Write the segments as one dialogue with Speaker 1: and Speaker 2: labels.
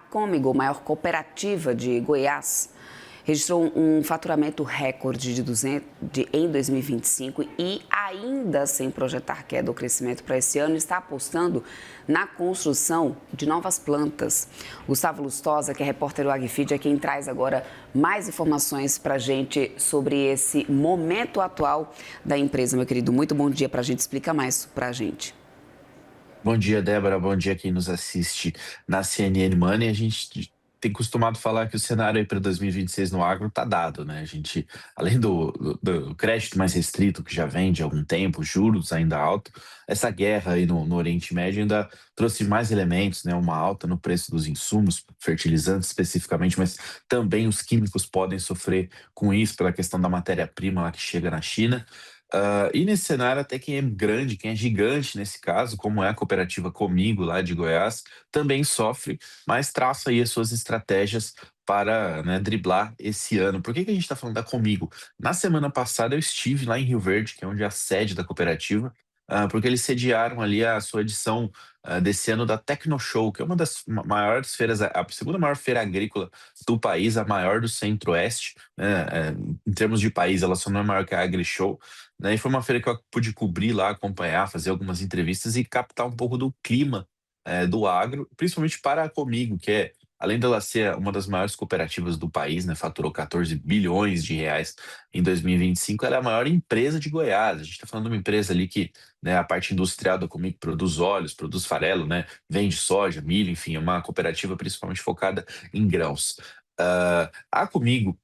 Speaker 1: Cômigo, maior cooperativa de Goiás, registrou um faturamento recorde em 2025 e, ainda sem projetar queda ou crescimento para esse ano, está apostando na construção de novas plantas. Gustavo Lustosa, que é repórter do AgFeed, é quem traz agora mais informações para a gente sobre esse momento atual da empresa, meu querido. Muito bom dia para a gente, explica mais para a gente.
Speaker 2: Bom dia, Débora. Bom dia quem nos assiste na CNN Money. A gente tem costumado falar que o cenário aí para 2026 no agro está dado, né? A gente, além do crédito mais restrito que já vem de algum tempo, juros ainda alto, essa guerra aí no Oriente Médio ainda trouxe mais elementos, né? Uma alta no preço dos insumos, fertilizantes especificamente, mas também os químicos podem sofrer com isso pela questão da matéria-prima lá que chega na China. E nesse cenário, até quem é grande, quem é gigante nesse caso, como é a cooperativa Comigo, lá de Goiás, também sofre, mas traça aí as suas estratégias para, né, driblar esse ano. Por que a gente está falando da Comigo? Na semana passada eu estive lá em Rio Verde, que é onde é a sede da cooperativa, porque eles sediaram ali a sua edição desse ano da Tecnoshow, que é uma das maiores feiras, a segunda maior feira agrícola do país, a maior do Centro-Oeste, né, em termos de país, ela só não é maior que a AgriShow, né? E foi uma feira que eu pude cobrir lá, acompanhar, fazer algumas entrevistas e captar um pouco do clima do agro, principalmente para a Comigo, que é, além dela ser uma das maiores cooperativas do país, né, faturou 14 bilhões de reais em 2025, ela é a maior empresa de Goiás. A gente está falando de uma empresa ali que, né, a parte industrial da Comigo produz óleos, produz farelo, né, vende soja, milho, enfim, é uma cooperativa principalmente focada em grãos. A Comigo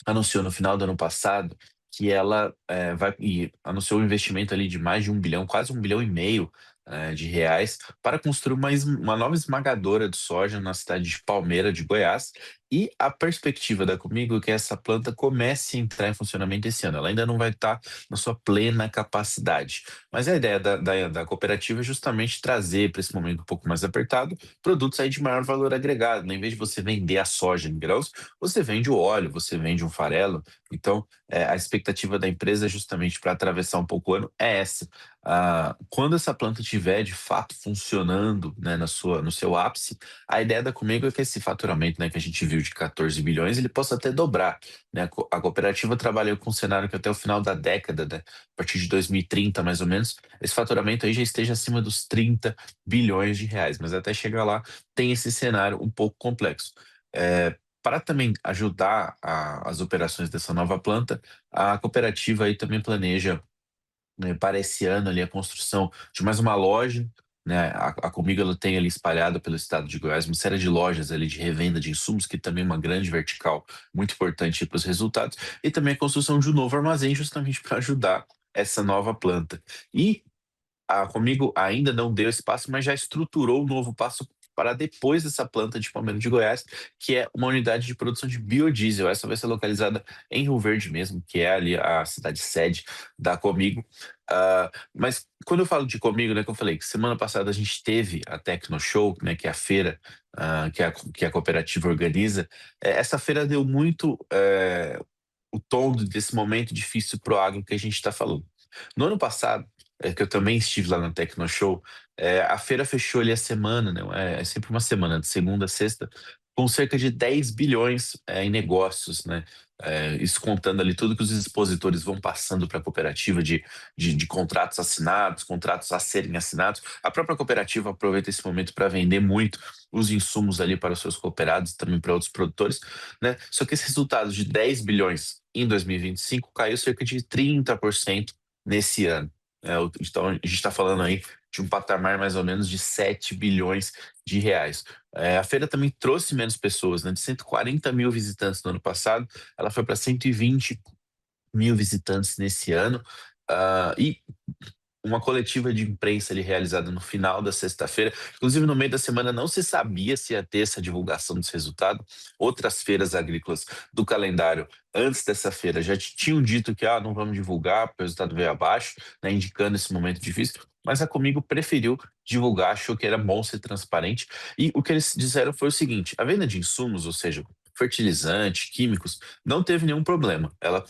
Speaker 2: anunciou no final do ano passado que ela vai e anunciou um investimento ali de mais de 1 bilhão, quase 1,5 bilhão de reais, para construir uma nova esmagadora de soja na cidade de Palmeira, de Goiás. E a perspectiva da Comigo é que essa planta comece a entrar em funcionamento esse ano. Ela ainda não vai estar na sua plena capacidade. Mas a ideia da cooperativa é justamente trazer para esse momento um pouco mais apertado produtos aí de maior valor agregado, né? Em vez de você vender a soja em grãos, você vende o óleo, você vende um farelo. Então, a expectativa da empresa, justamente para atravessar um pouco o ano, é essa. Quando essa planta estiver de fato funcionando, né, no seu ápice, a ideia da Comigo é que esse faturamento, né, que a gente viu de 14 bilhões, ele possa até dobrar, né? A cooperativa trabalhou com um cenário que até o final da década, né, a partir de 2030 mais ou menos, esse faturamento aí já esteja acima dos 30 bilhões de reais, mas até chegar lá tem esse cenário um pouco complexo. Para também ajudar as operações dessa nova planta, a cooperativa aí também planeja, né, para esse ano ali a construção de mais uma loja, né? A Comigo ela tem ali espalhada pelo estado de Goiás uma série de lojas ali de revenda de insumos, que também é uma grande vertical muito importante para os resultados, e também a construção de um novo armazém justamente para ajudar essa nova planta. E a Comigo ainda não deu esse passo, mas já estruturou o novo passo para depois dessa planta de Palmeiras de Goiás, que é uma unidade de produção de biodiesel. Essa vai ser localizada em Rio Verde mesmo, que é ali a cidade sede da Comigo. Mas quando eu falo de Comigo, né, que eu falei que semana passada a gente teve a Tecnoshow, né, que é a feira que a cooperativa organiza. Essa feira deu muito o tom desse momento difícil para o agro que a gente está falando. No ano passado, que eu também estive lá na Tecnoshow, a feira fechou ali a semana, né? É sempre uma semana, de segunda a sexta, com cerca de 10 bilhões em negócios, né? Isso contando ali tudo que os expositores vão passando para a cooperativa de contratos assinados, contratos a serem assinados. A própria cooperativa aproveita esse momento para vender muito os insumos ali para os seus cooperados e também para outros produtores, né? Só que esse resultado de 10 bilhões em 2025 caiu cerca de 30% nesse ano. Então, a gente está falando aí de um patamar mais ou menos de 7 bilhões de reais. A feira também trouxe menos pessoas, né? De 140 mil visitantes no ano passado, ela foi para 120 mil visitantes nesse ano. E uma coletiva de imprensa ali realizada no final da sexta-feira. Inclusive, no meio da semana não se sabia se ia ter essa divulgação desse resultado. Outras feiras agrícolas do calendário antes dessa feira já tinham dito que não vamos divulgar, porque o resultado veio abaixo, né, indicando esse momento difícil. Mas a Comigo preferiu divulgar, achou que era bom ser transparente. E o que eles disseram foi o seguinte: a venda de insumos, ou seja, fertilizante, químicos, não teve nenhum problema. Ela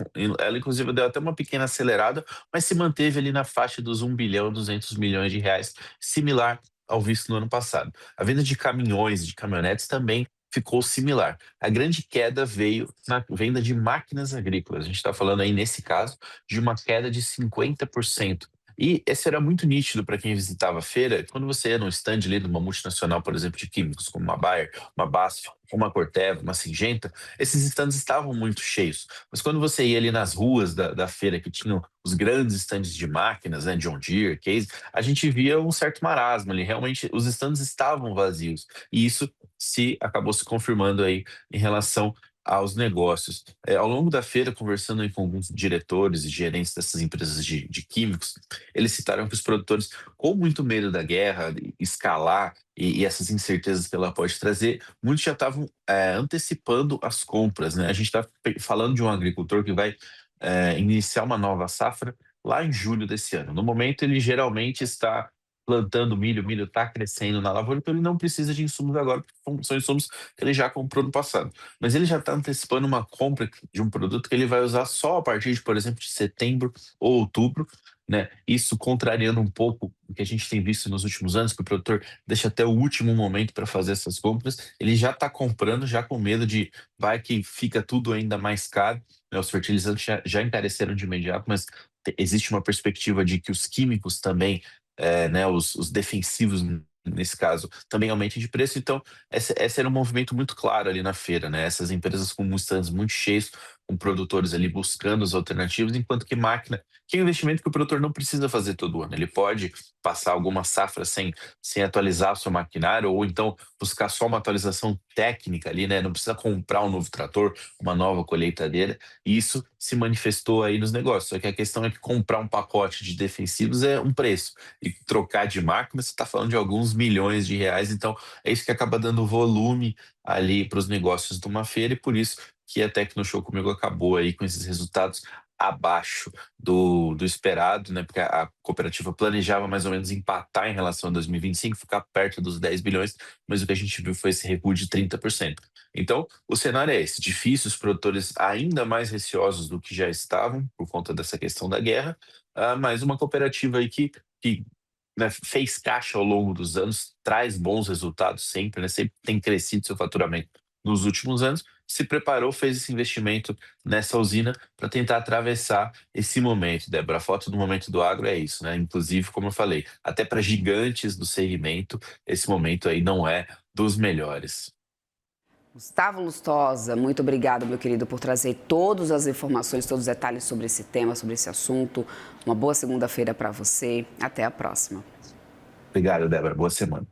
Speaker 2: inclusive deu até uma pequena acelerada, mas se manteve ali na faixa dos 1 bilhão 200 milhões de reais, similar ao visto no ano passado. A venda de caminhões e de caminhonetes também ficou similar. A grande queda veio na venda de máquinas agrícolas. A gente está falando aí, nesse caso, de uma queda de 50%. E esse era muito nítido para quem visitava a feira. Quando você ia num stand ali de uma multinacional, por exemplo, de químicos, como uma Bayer, uma BASF, uma Corteva, uma Syngenta, esses stands estavam muito cheios. Mas quando você ia ali nas ruas da feira, que tinham os grandes stands de máquinas, né, John Deere, Case, a gente via um certo marasmo ali. Realmente, os stands estavam vazios. E isso acabou se confirmando aí em relação aos negócios. Ao longo da feira, conversando aí com alguns diretores e gerentes dessas empresas de químicos, eles citaram que os produtores, com muito medo da guerra escalar e essas incertezas que ela pode trazer, muitos já estavam antecipando as compras, né? A gente está falando de um agricultor que vai iniciar uma nova safra lá em julho desse ano. No momento, ele geralmente está plantando milho, o milho está crescendo na lavoura, então ele não precisa de insumos agora, porque são insumos que ele já comprou no passado. Mas ele já está antecipando uma compra de um produto que ele vai usar só a partir de, por exemplo, de setembro ou outubro, né? Isso contrariando um pouco o que a gente tem visto nos últimos anos, que o produtor deixa até o último momento para fazer essas compras. Ele já está comprando, já com medo de vai que fica tudo ainda mais caro, né? Os fertilizantes já encareceram de imediato, mas existe uma perspectiva de que os químicos também, né, os defensivos, nesse caso, também aumentem de preço. Então, esse era um movimento muito claro ali na feira, né? Essas empresas com stands muito cheios, com produtores ali buscando as alternativas, enquanto que máquina, que é um investimento que o produtor não precisa fazer todo ano. Ele pode passar alguma safra sem atualizar o seu maquinário, ou então buscar só uma atualização técnica ali, né? Não precisa comprar um novo trator, uma nova colheitadeira. E isso se manifestou aí nos negócios. Só que a questão é que comprar um pacote de defensivos é um preço, e trocar de máquina, você está falando de alguns milhões de reais. Então, é isso que acaba dando volume ali para os negócios de uma feira, e por isso que a Tecnoshow Comigo acabou aí com esses resultados abaixo do esperado, né? Porque a cooperativa planejava mais ou menos empatar em relação a 2025, ficar perto dos 10 bilhões, mas o que a gente viu foi esse recuo de 30%. Então, o cenário é esse: difícil, os produtores ainda mais receosos do que já estavam por conta dessa questão da guerra, mas uma cooperativa aí que né, fez caixa ao longo dos anos, traz bons resultados sempre, né? Sempre tem crescido seu faturamento nos últimos anos, se preparou, fez esse investimento nessa usina para tentar atravessar esse momento, Débora. A foto do momento do agro é isso, né? Inclusive, como eu falei, até para gigantes do segmento, esse momento aí não é dos melhores.
Speaker 1: Gustavo Lustosa, muito obrigado, meu querido, por trazer todas as informações, todos os detalhes sobre esse tema, sobre esse assunto. Uma boa segunda-feira para você. Até a próxima.
Speaker 2: Obrigado, Débora. Boa semana.